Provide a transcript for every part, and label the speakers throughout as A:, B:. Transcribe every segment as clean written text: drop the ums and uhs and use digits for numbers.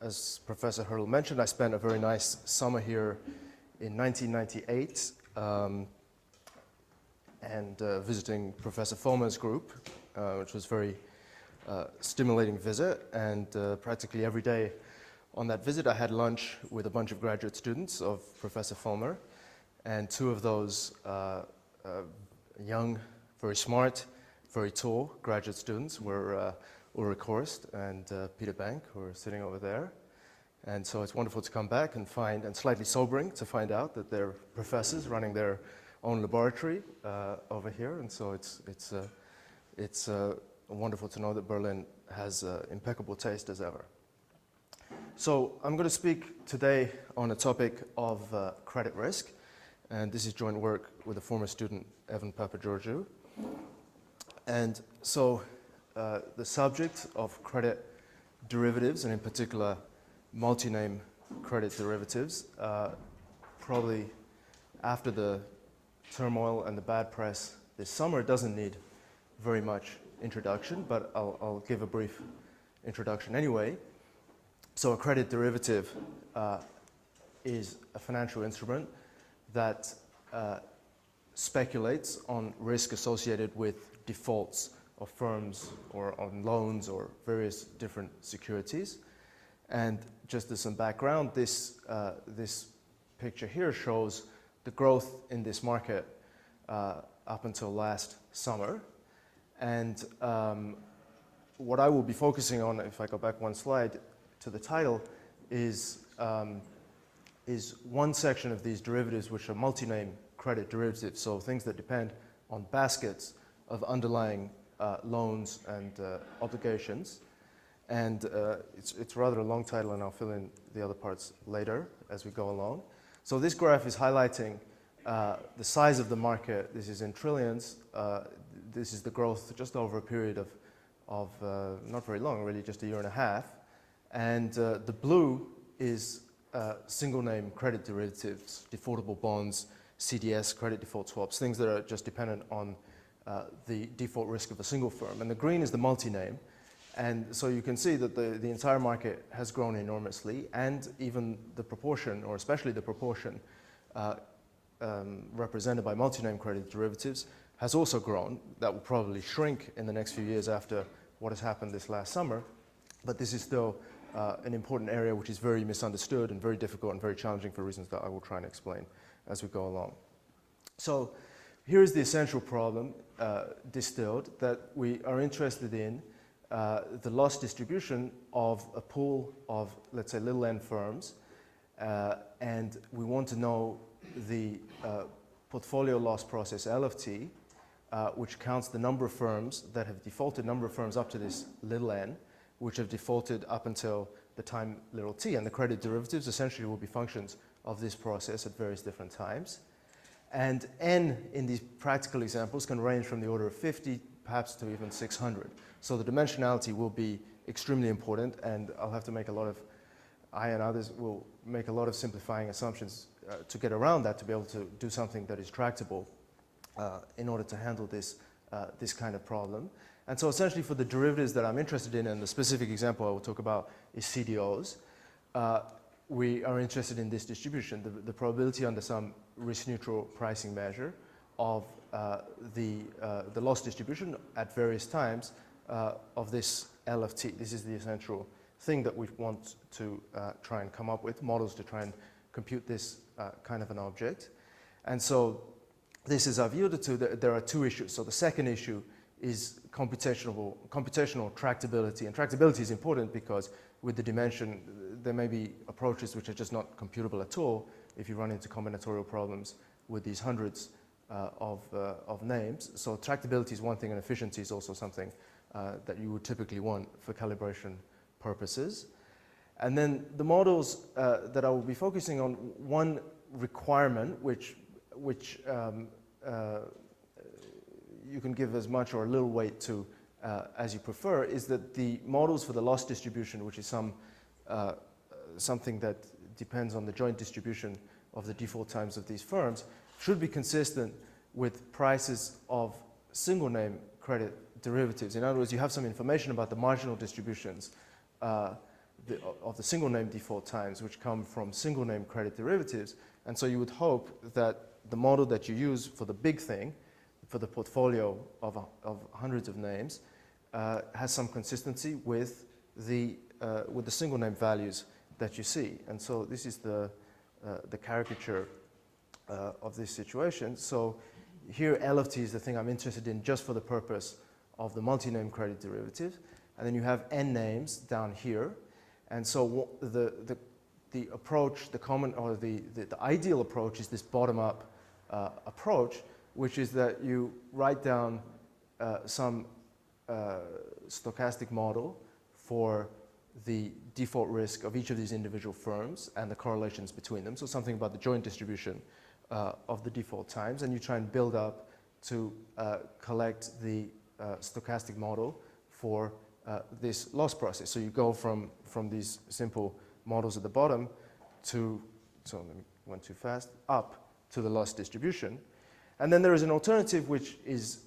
A: as Professor Hurdle mentioned, I spent a very nice summer here in 1998 and visiting Professor Foma's group, which was a very stimulating visit. And practically every day on that visit, I had lunch with a bunch of graduate students of Professor Foma, and two of those young, very smart, very tall graduate students were Ulrich Horst and Peter Bank, who are sitting over there. And so it's wonderful to come back and find, and slightly sobering to find out that they're professors running their own laboratory over here. And so it's wonderful to know that Berlin has impeccable taste as ever. So I'm going to speak today on a topic of credit risk. And this is joint work with a former student, Evan Papageorgiou. And so the subject of credit derivatives, and in particular multi-name credit derivatives, probably after the turmoil and the bad press this summer, it doesn't need very much introduction, but I'll give a brief introduction anyway. So a credit derivative is a financial instrument that speculates on risk associated with defaults of firms or on loans or various different securities. And just as some background, this picture here shows the growth in this market up until last summer. And what I will be focusing on, if I go back one slide to the title, is one section of these derivatives which are multi-name credit derivatives, so things that depend on baskets of underlying loans and obligations. And it's rather a long title, and I'll fill in the other parts later as we go along. So this graph is highlighting the size of the market. This is in trillions. This is the growth just over a period of not very long, really just a year and a half. And the blue is single name credit derivatives, defaultable bonds, CDS, credit default swaps, things that are just dependent on the default risk of a single firm. And the green is the multi-name. And so you can see that the entire market has grown enormously, and even the proportion, or especially the proportion represented by multi-name credit derivatives, has also grown. That will probably shrink in the next few years after what has happened this last summer. But this is still an important area which is very misunderstood and very difficult and very challenging for reasons that I will try and explain as we go along. So here is the essential problem distilled, that we are interested in the loss distribution of a pool of, let's say, little n firms, and we want to know the portfolio loss process L of t, which counts the number of firms that have defaulted, number of firms up to this little n, which have defaulted up until the time little t. And the credit derivatives essentially will be functions of this process at various different times. And n in these practical examples can range from the order of 50, perhaps to even 600. So the dimensionality will be extremely important, and I'll have to make a lot of, I and others will make a lot of simplifying assumptions to get around that, to be able to do something that is tractable in order to handle this kind of problem. And so essentially for the derivatives that I'm interested in, and the specific example I will talk about is CDOs, we are interested in this distribution, the probability under some risk-neutral pricing measure of the loss distribution at various times of this L of t. This is the essential thing that we want to try and come up with, models to try and compute this kind of an object. And so this is, I've yielded to, there are two issues. So the second issue is computational tractability. And tractability is important because with the dimension, there may be approaches which are just not computable at all if you run into combinatorial problems with these hundreds of names. So tractability is one thing, and efficiency is also something that you would typically want for calibration purposes. And then the models that I will be focusing on, one requirement which you can give as much or a little weight to as you prefer, is that the models for the loss distribution, which is something that depends on the joint distribution of the default times of these firms, should be consistent with prices of single name credit derivatives. In other words, you have some information about the marginal distributions of the single name default times, which come from single name credit derivatives. And so you would hope that the model that you use for the big thing, for the portfolio of hundreds of names, has some consistency with the single name values that you see. And so this is the caricature of this situation. So here L of t is the thing I'm interested in just for the purpose of the multi-name credit derivative. And then you have n names down here. And so the approach, the common or the ideal approach is this bottom-up approach, which is that you write down some stochastic model for the default risk of each of these individual firms and the correlations between them. So something about the joint distribution of the default times, and you try and build up to collect the stochastic model for this loss process. So you go from these simple models at the bottom to, so let me went too fast, up to the loss distribution. And then there is an alternative which is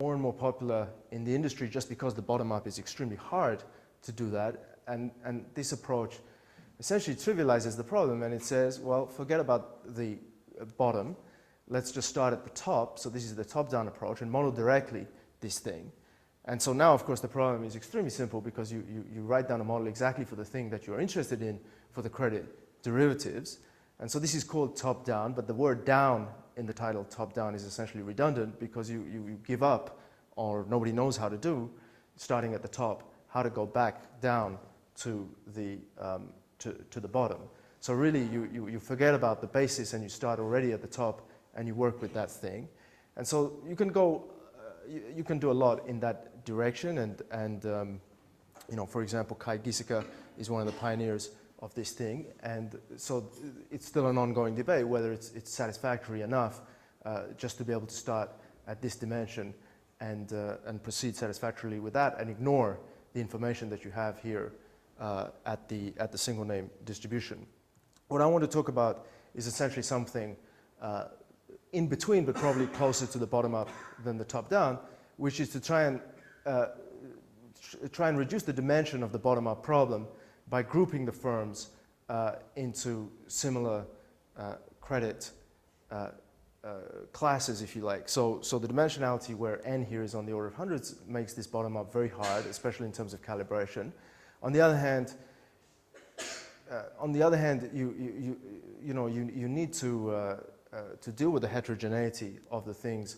A: more and more popular in the industry just because the bottom-up is extremely hard to do that. And this approach essentially trivializes the problem, and it says, well, forget about the bottom. Let's just start at the top. So this is the top-down approach, and model directly this thing. And so now, of course, the problem is extremely simple because you write down a model exactly for the thing that you're interested in for the credit derivatives. And so this is called top-down, but the word down in the title top-down is essentially redundant because you give up, or nobody knows how to do, starting at the top, how to go back down to the bottom. So really, you forget about the basis and you start already at the top and you work with that thing. And so you can go, you can do a lot in that direction. And you know, for example, Kai Giesecke is one of the pioneers of this thing. And so it's still an ongoing debate whether it's satisfactory enough just to be able to start at this dimension and proceed satisfactorily with that and ignore the information that you have here at the single name distribution. What I want to talk about is essentially something in between, but probably closer to the bottom up than the top down, which is to try and reduce the dimension of the bottom up problem by grouping the firms into similar credit classes, if you like. So the dimensionality where n here is on the order of hundreds makes this bottom up very hard, especially in terms of calibration. On the other hand, you need to deal with the heterogeneity of the things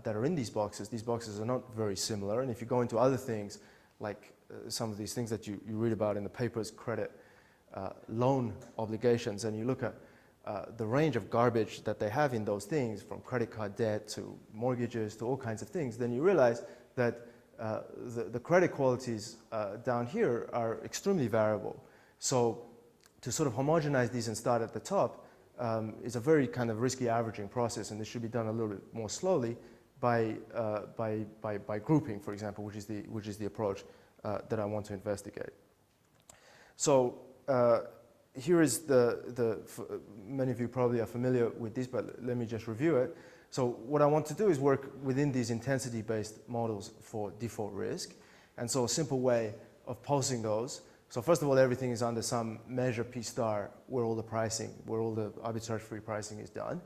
A: that are in these boxes. These boxes are not very similar, and if you go into other things like some of these things that you read about in the papers, credit loan obligations, and you look at the range of garbage that they have in those things, from credit card debt to mortgages to all kinds of things, then you realize that the credit qualities down here are extremely variable. So to sort of homogenize these and start at the top is a very kind of risky averaging process, and this should be done a little bit more slowly by grouping, for example, which is the approach that I want to investigate. So here is many of you probably are familiar with this, but let me just review it. So what I want to do is work within these intensity-based models for default risk. And so a simple way of posing those. So first of all, everything is under some measure P star where all the arbitrage-free pricing is done.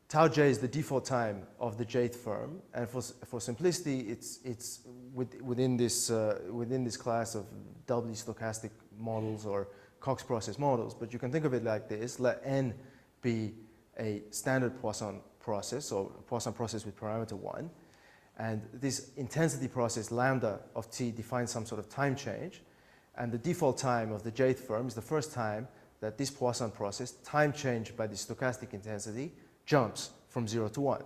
A: Tau j is the default time of the jth firm, and for simplicity, it's within this class of doubly stochastic models or Cox process models. But you can think of it like this: let n be a standard Poisson process, or a Poisson process with parameter 1, and this intensity process lambda of t defines some sort of time change, and the default time of the jth firm is the first time that this Poisson process, time changed by the stochastic intensity, jumps from 0 to 1.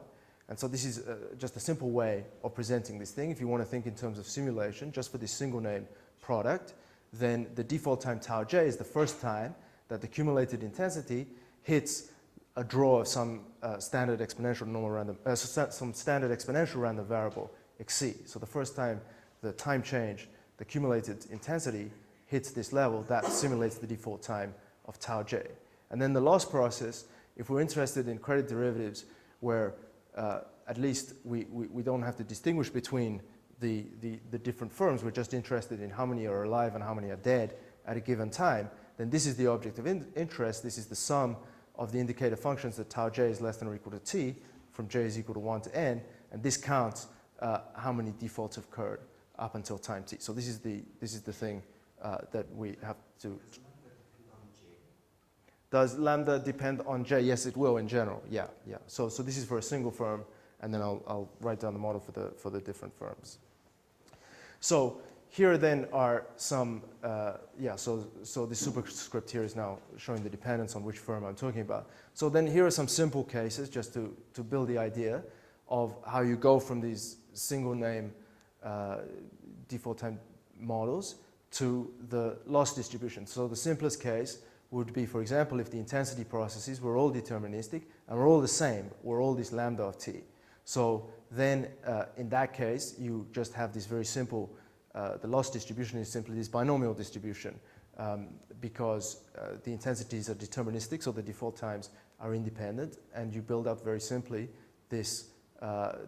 A: And so this is just a simple way of presenting this thing. If you want to think in terms of simulation, just for this single name product, then the default time tau j is the first time that the cumulated intensity hits a draw of some standard exponential normal random, some standard exponential random variable xc. So the first time the time change, the cumulated intensity hits this level, that simulates the default time of tau j. And then the loss process, if we're interested in credit derivatives where at least we don't have to distinguish between the different firms, we're just interested in how many are alive and how many are dead at a given time, then this is the object of interest. This is the sum of the indicator functions that tau j is less than or equal to t, from j is equal to 1 to n, and this counts how many defaults have occurred up until time t. So this is the thing that we have to. Does lambda depend on j? Yes, it will in general. Yeah. So this is for a single firm, and then I'll write down the model for the different firms. So here then are some, so the superscript here is now showing the dependence on which firm I'm talking about. So then here are some simple cases just to build the idea of how you go from these single name default time models to the loss distribution. So the simplest case would be, for example, if the intensity processes were all deterministic and were all the same, were all this lambda of t. So then in that case, you just have this very simple, the loss distribution is simply this binomial distribution because the intensities are deterministic, so the default times are independent, and you build up very simply this,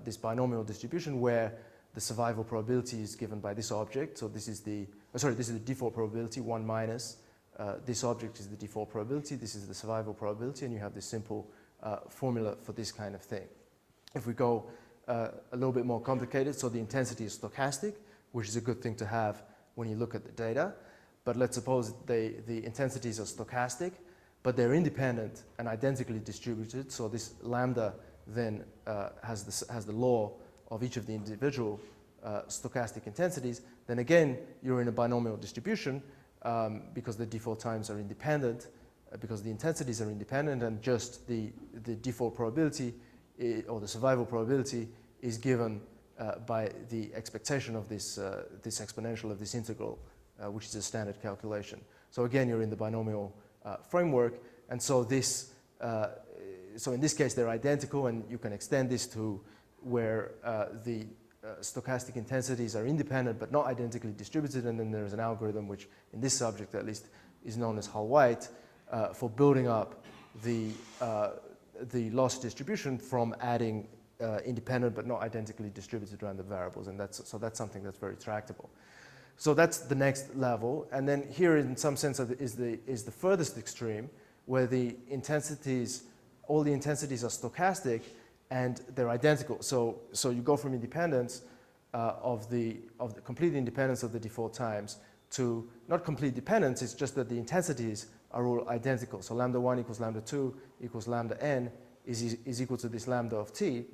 A: this binomial distribution where the survival probability is given by this object. So this is the, this is the default probability, 1 minus. This object is the default probability, this is the survival probability, and you have this simple formula for this kind of thing. If we go a little bit more complicated, so the intensity is stochastic, which is a good thing to have when you look at the data. But let's suppose the intensities are stochastic, but they're independent and identically distributed. So this lambda then has the law of each of the individual stochastic intensities. Then again, you're in a binomial distribution because the default times are independent, because the intensities are independent, and just the default probability or the survival probability is given by the expectation of this exponential of this integral, which is a standard calculation. So again, you're in the binomial framework, and so this, so in this case they're identical, and you can extend this to where the stochastic intensities are independent but not identically distributed, and then there's an algorithm which, in this subject at least, is known as Hull-White for building up the loss distribution from adding independent but not identically distributed random variables, and that's something that's very tractable. So that's the next level, and then here in some sense is the furthest extreme, where the intensities, all the intensities are stochastic and they're identical. So you go from independence of the complete independence of the default times to not complete dependence, it's just that the intensities are all identical. So lambda 1 equals lambda 2 equals lambda n is equal to this lambda of t.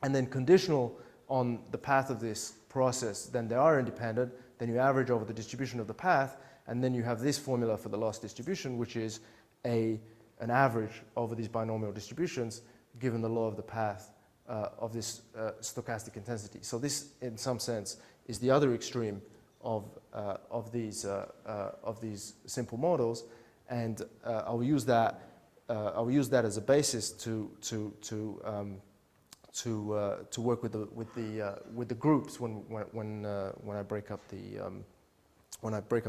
A: And then conditional on the path of this process, then they are independent. Then you average over the distribution of the path, and then you have this formula for the loss distribution, which is an average over these binomial distributions given the law of the path of this stochastic intensity. So this, in some sense, is the other extreme of these simple models, and I will use that as a basis to work with the groups when I break up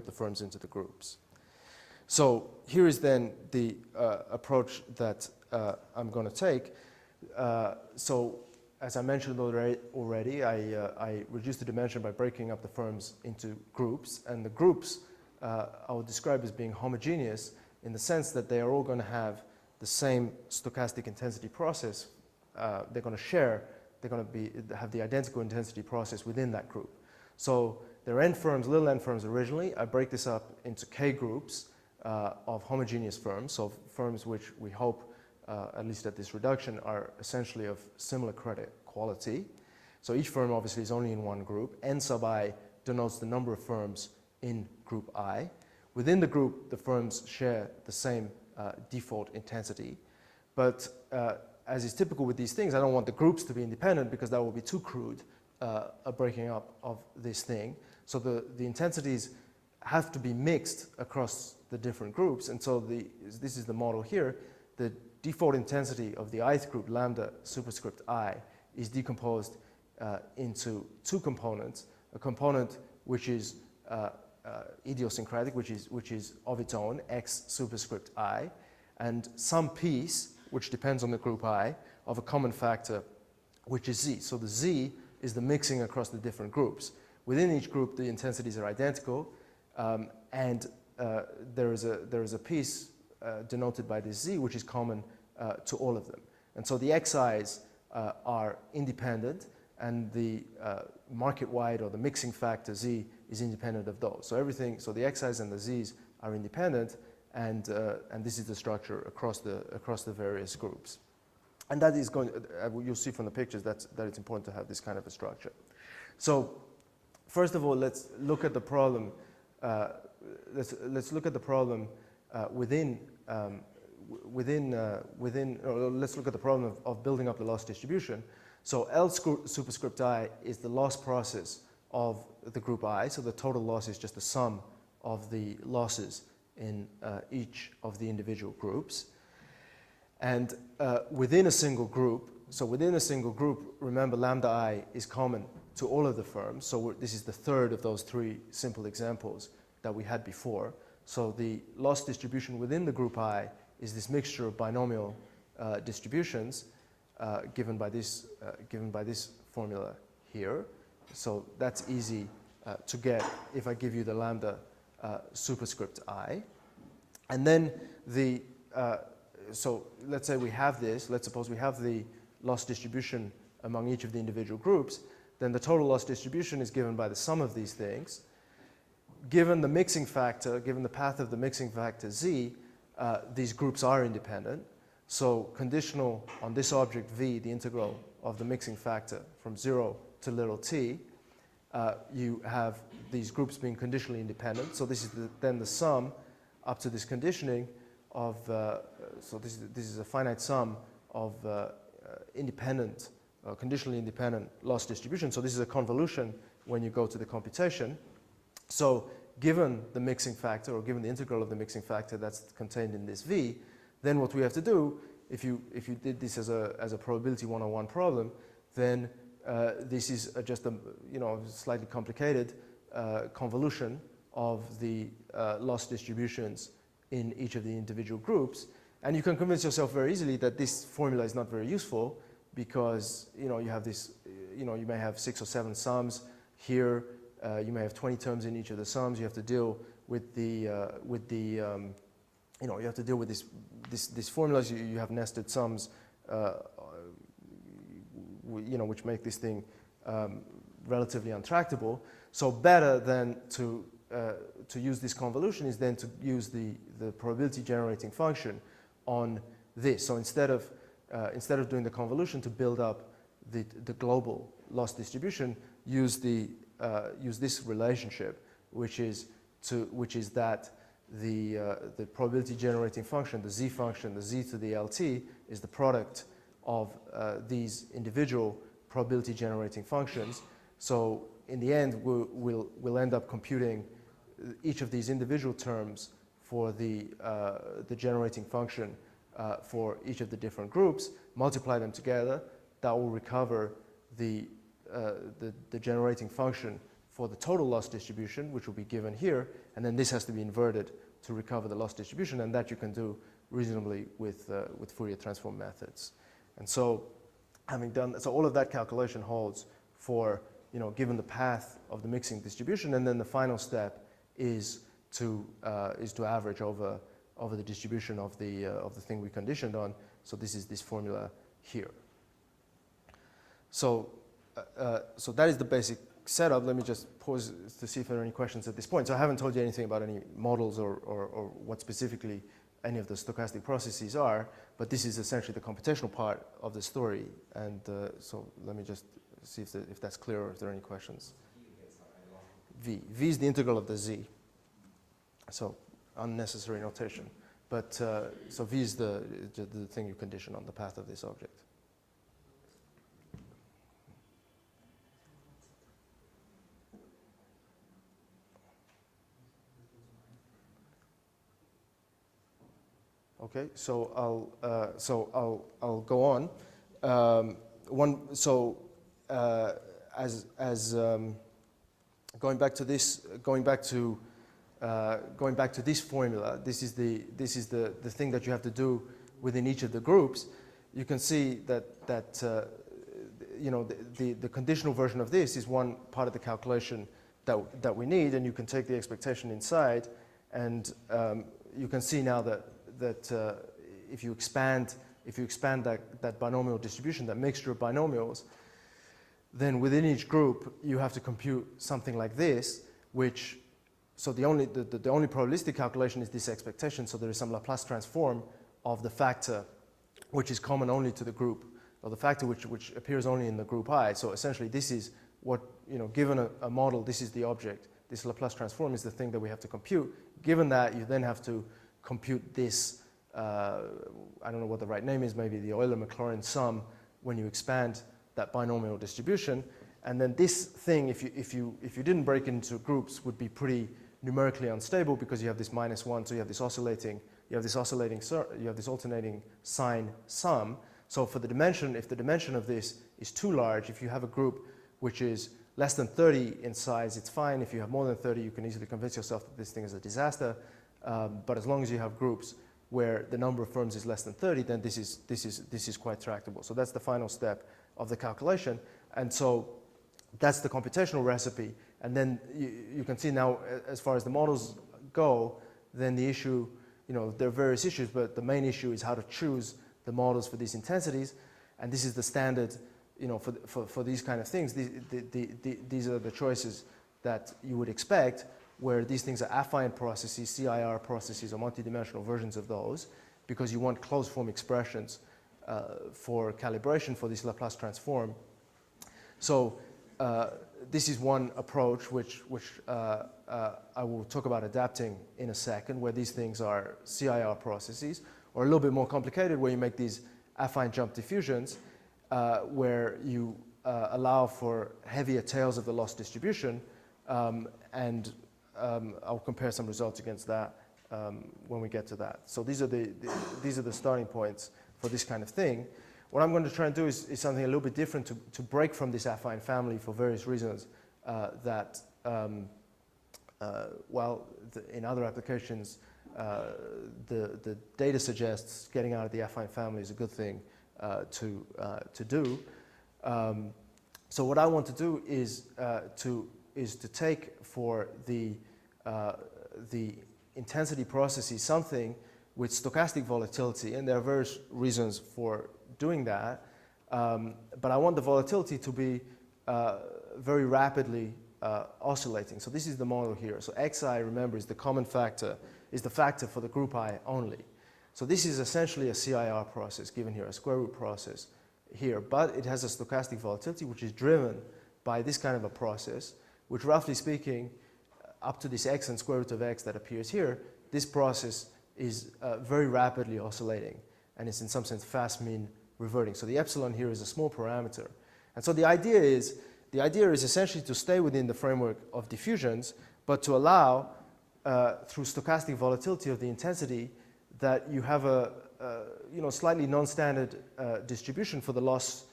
A: the firms into the groups. So here is then the approach that I'm going to take. So as I mentioned already, I reduced the dimension by breaking up the firms into groups, and the groups I would describe as being homogeneous in the sense that they are all going to have the same stochastic intensity process. They're going to have the identical intensity process within that group. So there are n firms, little n firms originally. I break this up into k groups of homogeneous firms, so firms which we hope, at least at this reduction, are essentially of similar credit quality. So each firm obviously is only in one group. N sub I denotes the number of firms in group I. Within the group, the firms share the same default intensity, but as is typical with these things, I don't want the groups to be independent because that will be too crude a breaking up of this thing. So the intensities have to be mixed across the different groups, and so this is the model here. The default intensity of the ith group, lambda superscript I, is decomposed into two components. A component which is idiosyncratic, which is of its own, x superscript I, and some piece which depends on the group I of a common factor, which is z. So the z is the mixing across the different groups. Within each group, the intensities are identical, and there is a piece denoted by this z, which is common to all of them. And so the xi's are independent, and the market-wide or the mixing factor z is independent of those. So everything, so the xi's and the z's are independent, and this is the structure across the various groups. And that is going, you'll see from the pictures that it's important to have this kind of a structure. So first of all, let's look at the problem. Let's look at the problem let's look at the problem of building up the loss distribution. So L superscript I is the loss process of the group I. So the total loss is just the sum of the losses in each of the individual groups. And within a single group, remember lambda I is common to all of the firms. So this is the third of those three simple examples that we had before. So the loss distribution within the group I is this mixture of binomial distributions given by this formula here. So that's easy to get if I give you the lambda superscript I. And then so let's say we have this. Let's suppose we have the loss distribution among each of the individual groups. Then the total loss distribution is given by the sum of these things. Given the mixing factor, given the path of the mixing factor z, these groups are independent. So conditional on this object v, the integral of the mixing factor from 0 to little t, you have these groups being conditionally independent. So this is then the sum up to this conditioning of, so this is a finite sum of independent, conditionally independent loss distribution. So this is a convolution when you go to the computation. So given the mixing factor, or given the integral of the mixing factor that's contained in this v, then what we have to do, if you did this as a probability 101 problem, then this is just a slightly complicated convolution of the loss distributions in each of the individual groups. And you can convince yourself very easily that this formula is not very useful, because you have this, you may have 6 or 7 sums here. You may have 20 terms in each of the sums. You have to deal with the you have to deal with these formulas. You have nested sums, which make this thing relatively untractable. So better than to use this convolution is then to use the probability generating function on this. So instead of doing the convolution to build up the global loss distribution, use this relationship, which is that the probability generating function, the z function, the z to the lt, is the product of these individual probability generating functions. So in the end, we'll end up computing each of these individual terms for the generating function for each of the different groups, multiply them together. That will recover the generating function for the total loss distribution, which will be given here, and then this has to be inverted to recover the loss distribution, and that you can do reasonably with Fourier transform methods. And so, so all of that calculation holds for, given the path of the mixing distribution, and then the final step is to average over the distribution of the thing we conditioned on. So this is this formula here. So that is the basic setup. Let me just pause to see if there are any questions at this point. So I haven't told you anything about any models or what specifically any of the stochastic processes are, but this is essentially the computational part of the story. And so let me just see if that's clear or if there are any questions. V is the integral of the z. So unnecessary notation. But so V is the thing you condition on the path of this object. Okay, so I'll go on. Going back to this formula, this is the thing that you have to do within each of the groups. You can see that the conditional version of this is one part of the calculation that we need, and you can take the expectation inside And you can see now that if you expand that binomial distribution, that mixture of binomials, then within each group you have to compute something like this, which, so the only probabilistic calculation is this expectation, so there is some Laplace transform of the factor which is common only to the group, or the factor which appears only in the group I. So essentially this is what, given a model, this is the object. This Laplace transform is the thing that we have to compute. Given that, you then have to compute this, I don't know what the right name is, maybe the Euler-Maclaurin sum when you expand that binomial distribution. And then this thing, if you didn't break it into groups, would be pretty numerically unstable because you have this -1, so you have this alternating sign sum. So for the dimension, if the dimension of this is too large, if you have a group which is less than 30 in size, it's fine. If you have more than 30, you can easily convince yourself that this thing is a disaster. But as long as you have groups where the number of firms is less than 30, then this is quite tractable. So that's the final step of the calculation. And so that's the computational recipe. And then you can see now, as far as the models go, then the issue, there are various issues, but the main issue is how to choose the models for these intensities. And this is the standard, for these kind of things. These are the choices that you would expect, where these things are affine processes, CIR processes, or multidimensional versions of those, because you want closed form expressions for calibration for this Laplace transform. So this is one approach which I will talk about adapting in a second, where these things are CIR processes, or a little bit more complicated, where you make these affine jump diffusions, where you allow for heavier tails of the loss distribution, and I'll compare some results against that when we get to that. So these are the starting points for this kind of thing. What I'm going to try and do is something a little bit different to break from this affine family for various reasons that, in other applications, the data suggests getting out of the affine family is a good thing to do. So what I want to do is to take for the intensity processes something with stochastic volatility, and there are various reasons for doing that, but I want the volatility to be very rapidly oscillating. So this is the model here. So xi, remember, is the common factor, is the factor for the group I only. So this is essentially a CIR process given here, a square root process here, but it has a stochastic volatility which is driven by this kind of a process, which roughly speaking, up to this x and square root of x that appears here, this process is very rapidly oscillating, and it's in some sense fast mean reverting. So the epsilon here is a small parameter. And so the idea is essentially to stay within the framework of diffusions, but to allow, through stochastic volatility of the intensity, that you have a slightly non-standard distribution for the loss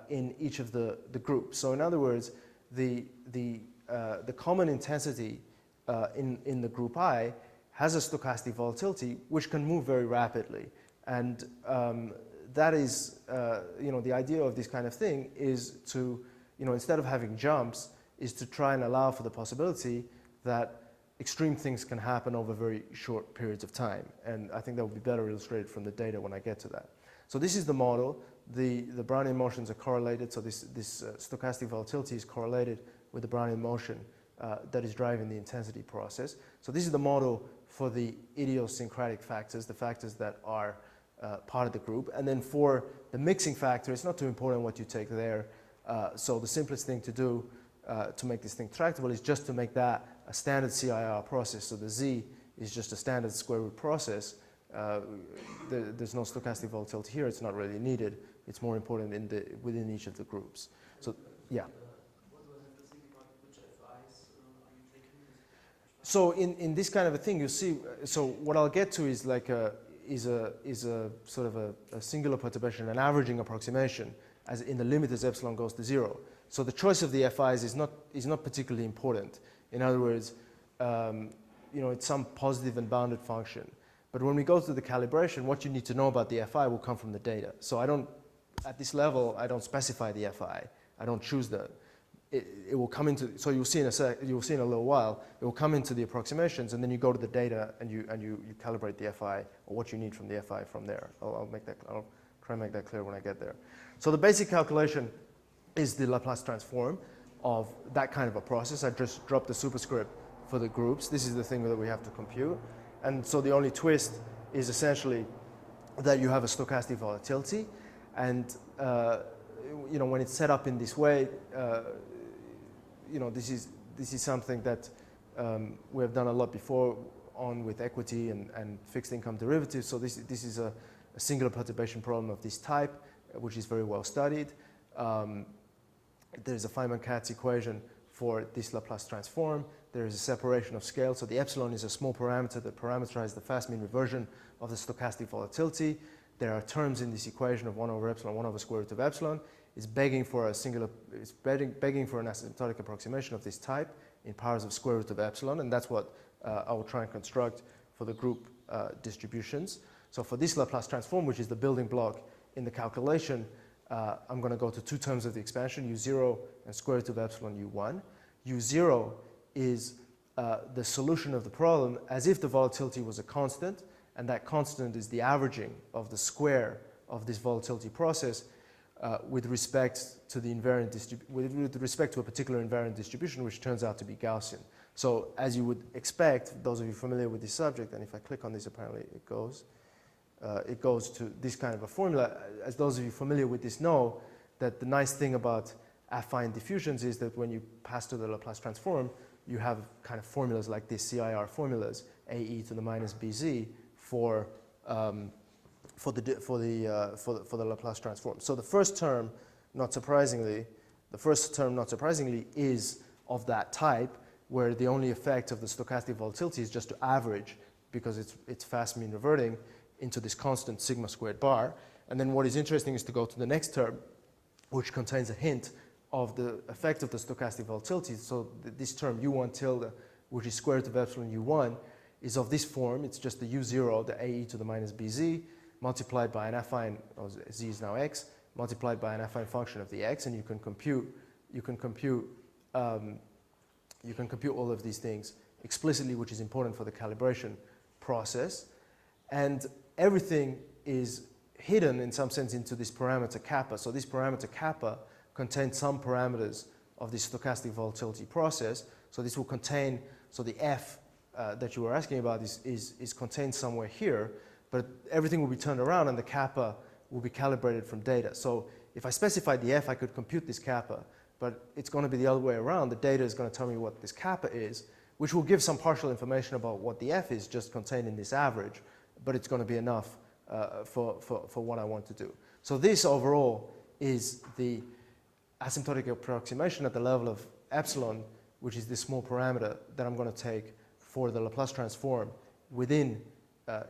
A: in each of the groups. So in other words, the common intensity in the group I has a stochastic volatility which can move very rapidly. And that is, the idea of this kind of thing is to, instead of having jumps, is to try and allow for the possibility that extreme things can happen over very short periods of time. And I think that will be better illustrated from the data when I get to that. So this is the model. The Brownian motions are correlated, so this stochastic volatility is correlated with the Brownian motion that is driving the intensity process. So this is the model for the idiosyncratic factors, the factors that are part of the group. And then for the mixing factor, it's not too important what you take there. So the simplest thing to do to make this thing tractable is just to make that a standard CIR process. So the Z is just a standard square root process. There's no stochastic volatility here. It's not really needed. It's more important within each of the groups. So, yeah.
B: What was the thing about which FIs are you taking?
A: So in this kind of a thing, you see. So what I'll get to is like a sort of a singular perturbation, an averaging approximation, as in the limit as epsilon goes to 0. So the choice of the FIs is not particularly important. In other words, it's some positive and bounded function. But when we go through the calibration, what you need to know about the FI will come from the data. So at this level, I don't specify the FI. I don't choose it will come into, so you'll see in a little while, it will come into the approximations, and then you go to the data and you calibrate the FI, or what you need from the FI from there. I'll try and make that clear when I get there. So the basic calculation is the Laplace transform of that kind of a process. I just dropped the superscript for the groups. This is the thing that we have to compute. And so the only twist is essentially that you have a stochastic volatility, and you know, when it's set up in this way, you know, this is something that we have done a lot before on with equity and fixed income derivatives. So this is a singular perturbation problem of this type, which is very well studied. There's a Feynman-Katz equation for this Laplace transform. There is a separation of scale. So the epsilon is a small parameter that parameterizes the fast mean reversion of the stochastic volatility. There are terms in this equation of 1 over epsilon, 1 over square root of epsilon. It's begging for a singular, it's begging for an asymptotic approximation of this type in powers of square root of epsilon, and that's what I will try and construct for the group distributions. So for this Laplace transform, which is the building block in the calculation, I'm going to go to two terms of the expansion, u0 and square root of epsilon u1. u0 is the solution of the problem as if the volatility was a constant, and that constant is the averaging of the square of this volatility process with respect to the invariant with respect to a particular invariant distribution, which turns out to be Gaussian. So as you would expect, those of you familiar with this subject, and if I click on this, apparently it goes to this kind of a formula. As those of you familiar with this know, that the nice thing about affine diffusions is that when you pass to the Laplace transform, you have kind of formulas like this, CIR formulas, AE to the minus BZ for the Laplace transform. So the first term, not surprisingly, is of that type, where the only effect of the stochastic volatility is just to average, because it's fast mean reverting into this constant sigma squared bar. And then what is interesting is to go to the next term, which contains a hint of the effect of the stochastic volatility. So this term u1 tilde, which is square root of epsilon u1, is of this form. It's just the u0, the AE to the minus BZ, multiplied by an affine, z is now x, multiplied by an affine function of the x, and you can compute all of these things explicitly, which is important for the calibration process. And everything is hidden in some sense into this parameter kappa. So this parameter kappa contains some parameters of this stochastic volatility process. So this will contain, so the f that you were asking about is contained somewhere here, but everything will be turned around and the kappa will be calibrated from data. So if I specified the f, I could compute this kappa, but it's going to be the other way around. The data is going to tell me what this kappa is, which will give some partial information about what the f is just contained in this average, but it's going to be enough for what I want to do. So this overall is the asymptotic approximation at the level of epsilon, which is this small parameter that I'm going to take for the Laplace transform within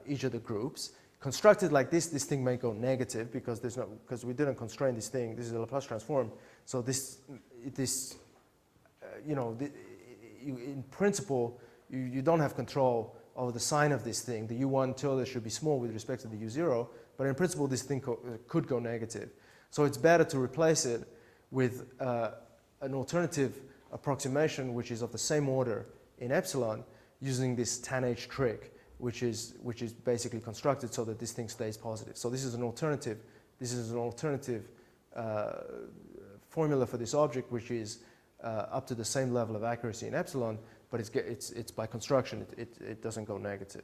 A: each of the groups. Constructed like this thing may go negative because we didn't constrain this thing. This is a Laplace transform. So in principle, you don't have control over the sign of this thing. The u1 tilde should be small with respect to the u0, but in principle, this thing could go negative. So it's better to replace it with an alternative approximation, which is of the same order in epsilon, using this tan H trick, which is basically constructed so that this thing stays positive. So this is an alternative. This is an alternative formula for this object, which is up to the same level of accuracy in epsilon, but it's by construction. It doesn't go negative.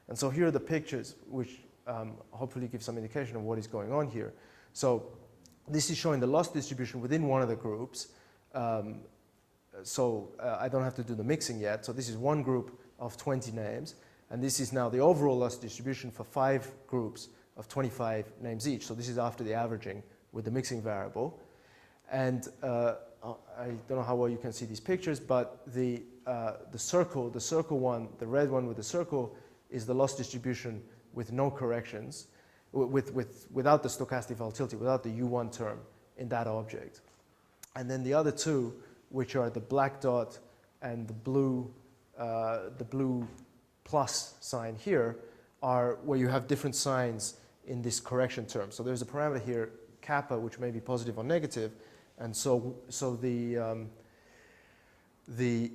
A: And so here are the pictures, which hopefully give some indication of what is going on here. So this is showing the loss distribution within one of the groups. I don't have to do the mixing yet. So this is one group of 20 names. And this is now the overall loss distribution for 5 groups of 25 names each. So this is after the averaging with the mixing variable. And I don't know how well you can see these pictures, but the circle one, the red one with the circle, is the loss distribution with no corrections, without the stochastic volatility, without the u1 term in that object. And then the other two, which are the black dot and the blue plus sign here, are where you have different signs in this correction term. So there's a parameter here, kappa, which may be positive or negative, And so the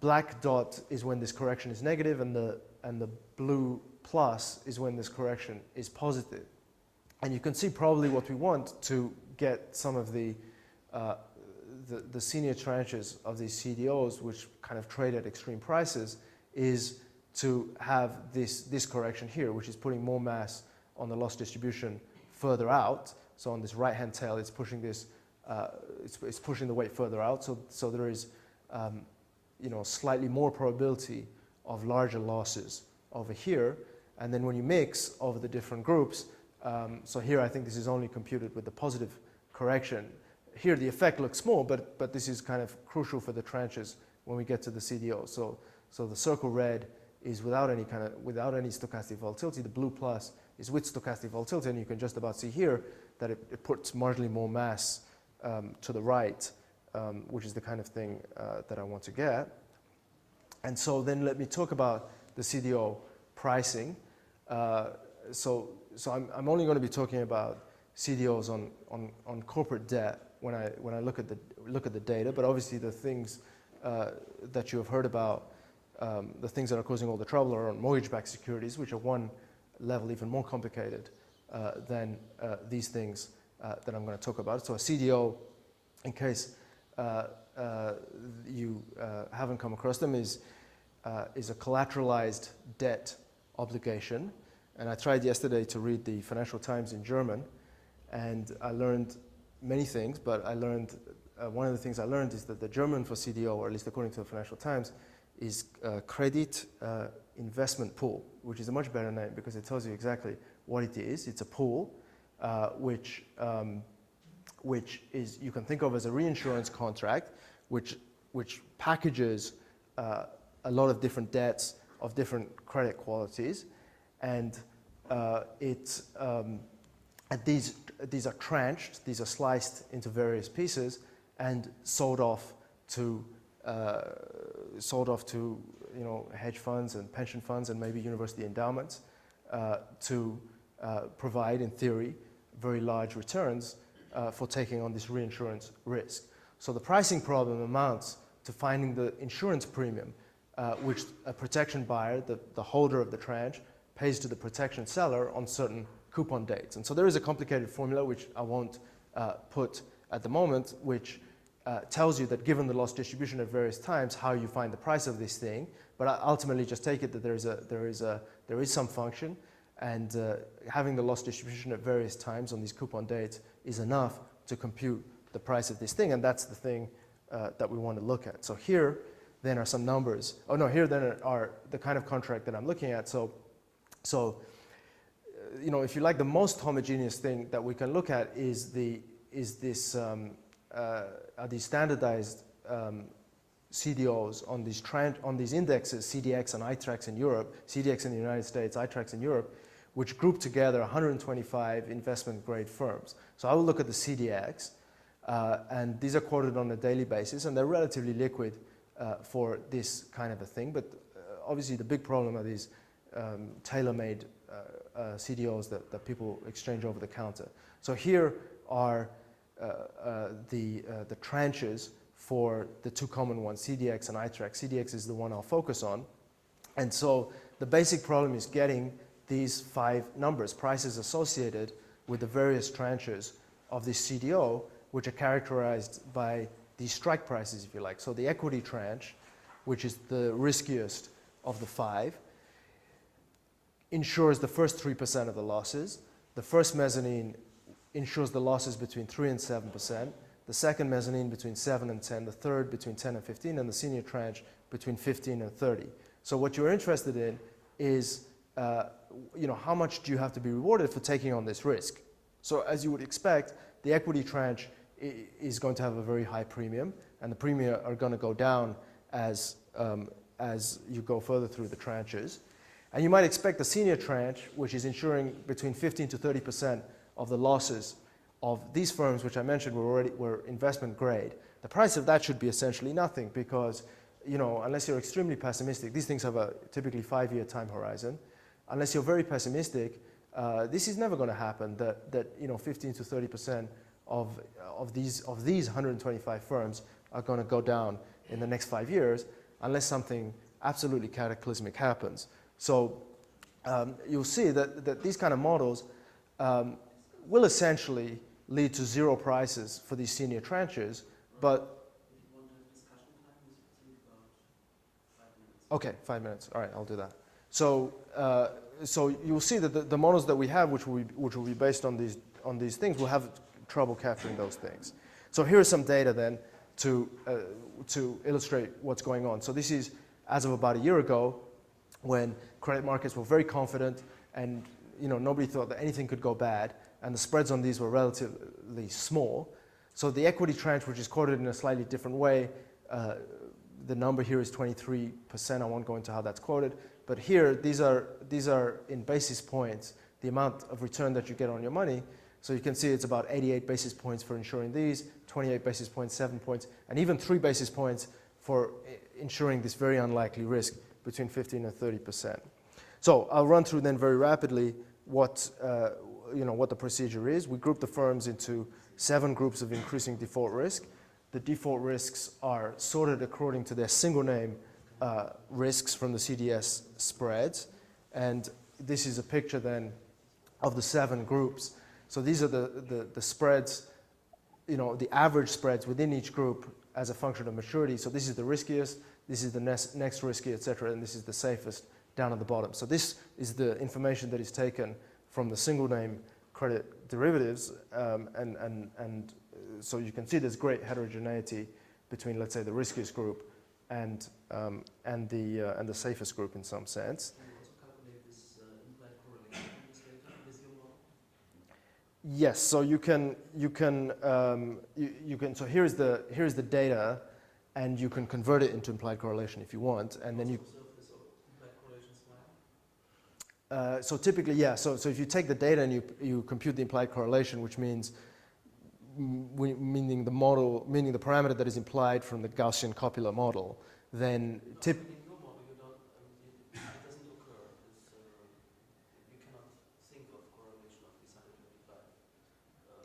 A: black dot is when this correction is negative, and the blue plus is when this correction is positive. And you can see probably what we want to get some of the senior tranches of these CDOs, which kind of trade at extreme prices, is to have this correction here, which is putting more mass on the loss distribution further out. So on this right-hand tail, it's pushing this, it's pushing the weight further out. So there is, slightly more probability of larger losses over here. And then when you mix over the different groups, so here I think this is only computed with the positive correction. Here the effect looks small, but this is kind of crucial for the tranches when we get to the CDO. So the circle red is without any stochastic volatility. The blue plus is with stochastic volatility, and you can just about see here that it puts marginally more mass to the right, which is the kind of thing that I want to get. And so then let me talk about the CDO pricing. So I'm only going to be talking about CDOs on corporate debt when I look at the data, but obviously the things that you have heard about, the things that are causing all the trouble are on mortgage-backed securities, which are one level even more complicated than these things that I'm going to talk about. So a CDO, in case you haven't come across them, is a collateralized debt obligation. And I tried yesterday to read the Financial Times in German, and I learned many things, but I learned, one of the things I learned is that the German for CDO, or at least according to the Financial Times, is Credit Investment Pool, which is a much better name because it tells you exactly what it is. It's a pool which is, you can think of as a reinsurance contract, which packages a lot of different debts of different credit qualities, and these are tranched, these are sliced into various pieces and sold off to hedge funds and pension funds and maybe university endowments to provide, in theory, very large returns for taking on this reinsurance risk. So the pricing problem amounts to finding the insurance premium, which a protection buyer, the holder of the tranche, pays to the protection seller on certain coupon dates. And so there is a complicated formula, which I won't put at the moment, which tells you that given the loss distribution at various times, how you find the price of this thing. But I ultimately just take it that there is some function, and having the loss distribution at various times on these coupon dates is enough to compute the price of this thing, and that's the thing that we want to look at. So here then are some numbers. Oh no, here then are the kind of contract that I'm looking at. So if you like, the most homogeneous thing that we can look at is these standardized CDOs on these indexes, CDX and iTraxx in Europe, CDX in the United States, iTraxx in Europe, which group together 125 investment grade firms. So I will look at the CDX, and these are quoted on a daily basis, and they're relatively liquid for this kind of a thing. But obviously the big problem are these tailor-made CDOs that people exchange over the counter. So here are the tranches for the two common ones, CDX and iTraxx. CDX is the one I'll focus on. And so the basic problem is getting these 5 numbers, prices associated with the various tranches of this CDO, which are characterized by these strike prices, if you like. So the equity tranche, which is the riskiest of the 5, insures the first 3% of the losses. The first mezzanine insures the losses between 3 and 7%. The second mezzanine between 7 and 10. The third between 10 and 15. And the senior tranche between 15 and 30. So what you're interested in is, how much do you have to be rewarded for taking on this risk? So as you would expect, the equity tranche is going to have a very high premium, and the premium are going to go down as you go further through the tranches. And you might expect the senior tranche, which is insuring between 15 to 30% of the losses of these firms, which I mentioned were investment grade. The price of that should be essentially nothing because, unless you're extremely pessimistic, these things have a typically 5-year time horizon. Unless you're very pessimistic, this is never going to happen, that 15 to 30% of these 125 firms are going to go down in the next 5 years unless something absolutely cataclysmic happens. So you'll see that these kind of models will essentially lead to zero prices for these senior tranches, but okay, 5 minutes. All right, I'll do that. So, so you'll see that the models that we have, which will be based on these things, will have trouble capturing those things. So here's some data then to illustrate what's going on. So this is as of about a year ago, when credit markets were very confident, and nobody thought that anything could go bad, and the spreads on these were relatively small. So the equity tranche, which is quoted in a slightly different way, the number here is 23%. I won't go into how that's quoted. But here, these are in basis points, the amount of return that you get on your money. So you can see it's about 88 basis points for insuring these, 28 basis points, 7 points, and even 3 basis points for insuring this very unlikely risk between 15 and 30%. So I'll run through then very rapidly what the procedure is. We group the firms into 7 groups of increasing default risk. The default risks are sorted according to their single name risks from the CDS spreads. And this is a picture then of the 7 groups. So these are the spreads, the average spreads within each group as a function of maturity. So this is the riskiest, this is the next risky, etc., and this is the safest down at the bottom. So this is the information that is taken from the single name credit derivatives, and so you can see there's great heterogeneity between, let's say, the riskiest group and the safest group in some sense.
B: Can you also calculate this implied correlation in this data with your model?
A: Yes. So you can. So here's the data, and you can convert it into implied correlation if you want, and then you. So typically, yeah. So if you take the data and you compute the implied correlation, which means meaning the parameter that is implied from the Gaussian copula model, then
B: in your model you don't, it doesn't occur. You cannot think of correlation of these 125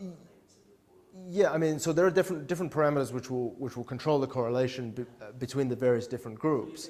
B: names in the pool.
A: Yeah, I mean, so there are different parameters which will control the correlation between the various different groups.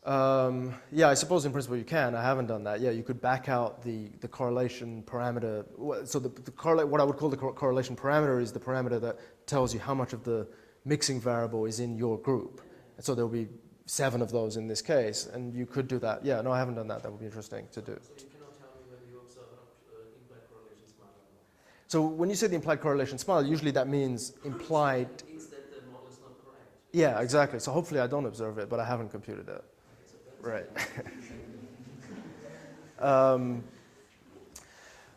A: Yeah, I suppose in principle you can. I haven't done that. Yeah, you could back out the correlation parameter. So what I would call the correlation parameter is the parameter that tells you how much of the mixing variable is in your group. And so there will be 7 of those in this case, and you could do that. Yeah, no, I haven't done that. That would be interesting to do.
B: So you cannot tell me whether you observe an implied correlation smile or not.
A: So when you say the implied correlation smile, usually that means implied.
B: It means that the model is not correct.
A: Yeah, exactly. So hopefully I don't observe it, but I haven't computed it. Right.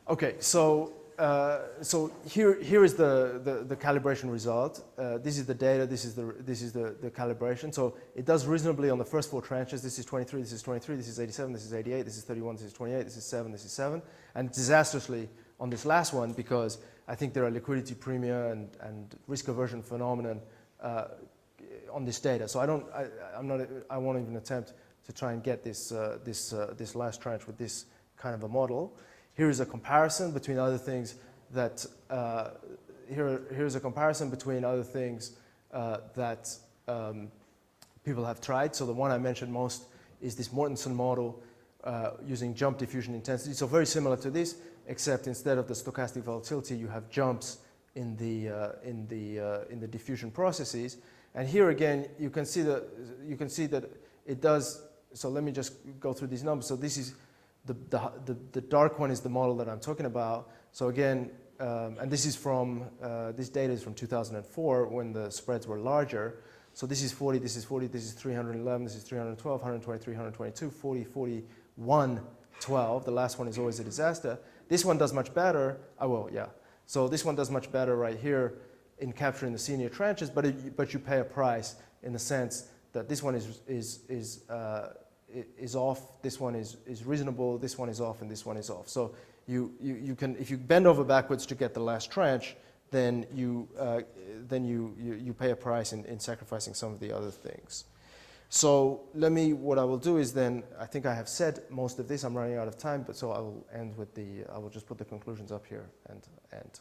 A: Okay, so here is the calibration result. This is the data. This is the calibration. So it does reasonably on the first 4 tranches. This is 23. This is 23. This is 87. This is 88. This is 31. This is 28. This is 7. This is 7. And disastrously on this last one, because I think there are liquidity premia and risk aversion phenomenon on this data. So I won't even attempt to try and get this last tranche with this kind of a model. Here is a comparison between other things that here's a comparison between other things that people have tried. So the one I mentioned most is this Mortensen model using jump diffusion intensity. So very similar to this, except instead of the stochastic volatility, you have jumps in the diffusion processes. And here again, you can see that it does. So let me just go through these numbers. So this is the dark one is the model that I'm talking about. So again, and this is from this data is from 2004 when the spreads were larger. So this is 40, this is 40, this is 311, this is 312, 123, 122, 40, 41, 12. The last one is always a disaster. This one does much better. So this one does much better right here in capturing the senior tranches, but you pay a price in the sense that this one is off, this one is reasonable, this one is off, and this one is off. So you can, if you bend over backwards to get the last tranche, then you pay a price in sacrificing some of the other things. So what I will do is then, I think I have said most of this. I'm running out of time, but so I will end with I will just put the conclusions up here and end.